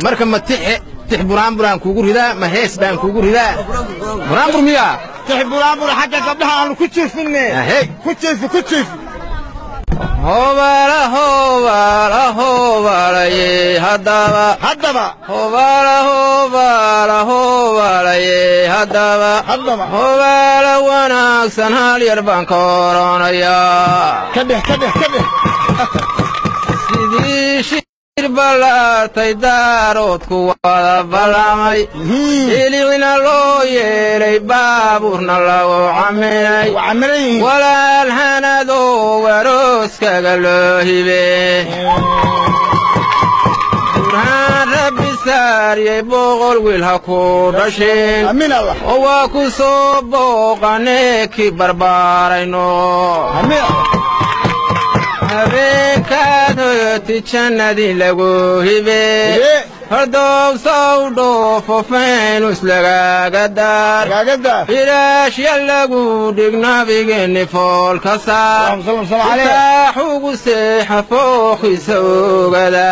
marka ma tix buraan kuugu ridaa ma hees baan kuugu ridaa buraan miya tix buraan xagga gabdhaha aan ku jiifnay ku jiif hobala ye hadaba hobala ye hadaba hobala wanaagsan hal yar baan ka oranayaa kadeh sidii ballartay daaroodku wada ballamay iligina loo yeelay baabuurna lagu caminay walaal hanadoo warooskaga loo hibee burhaan rabbi saariyey boqol wiil ha ku dhasheen oo waa ku soo booqanee kii barbaarayno habeenkaad hoyoti jannadii lagu hibee hordow sow dhoofo faynus lagaaga daar ilaashya lagu dhig nabigeenni foolka saar itaax ugu seexa fookhiisa ogada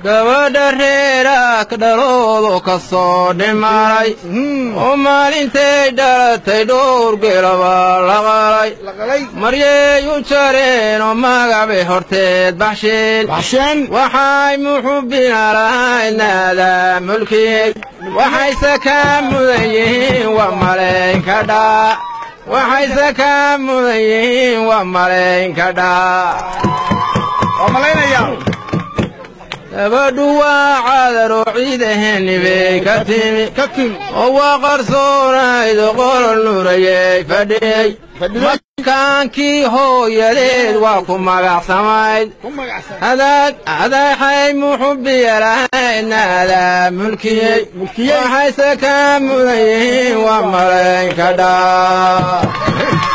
gabadha reeraak dhaloodo ka soo dhimanay oo maalintay dhalatay dhowr geelaba la qalay maryay u jareen oo magabay horteed baxsheen waxay muxubbina lahayd naadaa mulkiyey waxayse kaa mudan yihiin waa malaynka dhaa waxayse kaa mudan yihiin waa malaynka dhaa gabadhu waa cadaroo ciidaheenni bay ka timi oo waa qarsoonaydo qolol nuurayey fadhiyey makaankii hooyadeed waa ku magacsamayd adaxay muxubbiya lahayd naadaa mulkiyey waxayse kaa mudan yihiin waa malaynka dhaa